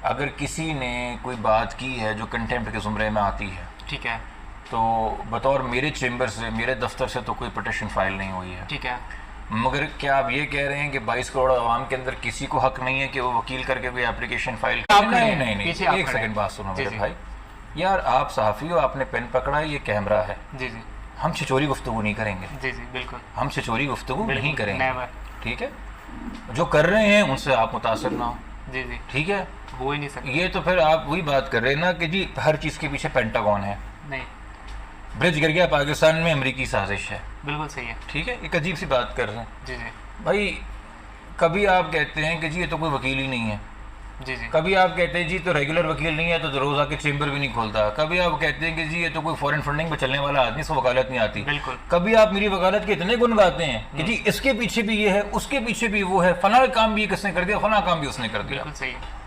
اگر کسی نے کوئی بات کی ہے جو کنٹمپٹ کے زمرے میں آتی ہے، ٹھیک ہے، تو بطور میرے چیمبر سے، میرے دفتر سے تو کوئی پٹیشن فائل نہیں ہوئی ہے. ٹھیک ہے، مگر کیا آپ یہ کہہ رہے ہیں کہ 22 کروڑ عوام کے اندر کسی کو حق نہیں ہے کہ وہ وکیل کر کے کوئی اپلیکیشن فائل آپ کھڑے ہیں، نہیں پیچھے آپ ایک کھڑے ہیں. سیکنڈ بات سنو جی میرے جی. بھائی. یار آپ صحافی ہو، آپ نے پین پکڑا ہے، یہ کیمرہ ہے. جی جی ہم چھچوری گفتگو نہیں کریں گے، جی جی بالکل ہم چھچوری گفتگو بالکل، نہیں کریں گے. never. ٹھیک ہے، جو کر رہے ہیں ان سے آپ متاثر نہ ہو. جی جی ٹھیک ہے، ہو ہی نہیں سکتا. یہ تو پھر آپ وہی بات کر رہے ہیں نا کہ جی ہر چیز کے پیچھے پینٹاگون ہے. نہیں، برج گر گیا پاکستان میں، امریکی سازش ہے. بالکل صحیح ہے. ٹھیک ہے، ایک عجیب سی بات کر رہے ہیں جی جی بھائی. کبھی آپ کہتے ہیں کہ جی یہ تو کوئی وکیل ہی نہیں ہے، جی جی کبھی آپ کہتے ہیں جی تو ریگولر وکیل نہیں ہے تو روز آ کے چیمبر بھی نہیں کھولتا، کبھی آپ کہتے ہیں کہ جی یہ تو کوئی فورن فنڈنگ پہ چلنے والا آدمی، اس کو وکالت نہیں آتی. بالکل. کبھی آپ میری وکالت کے اتنے گن گاتے ہیں کہ جی اس کے پیچھے بھی یہ ہے، اس کے پیچھے بھی وہ ہے، فلاں کام بھی کس نے کر دیا، فلاں کام بھی اس نے کر دیا. بالکل صحیح ہے.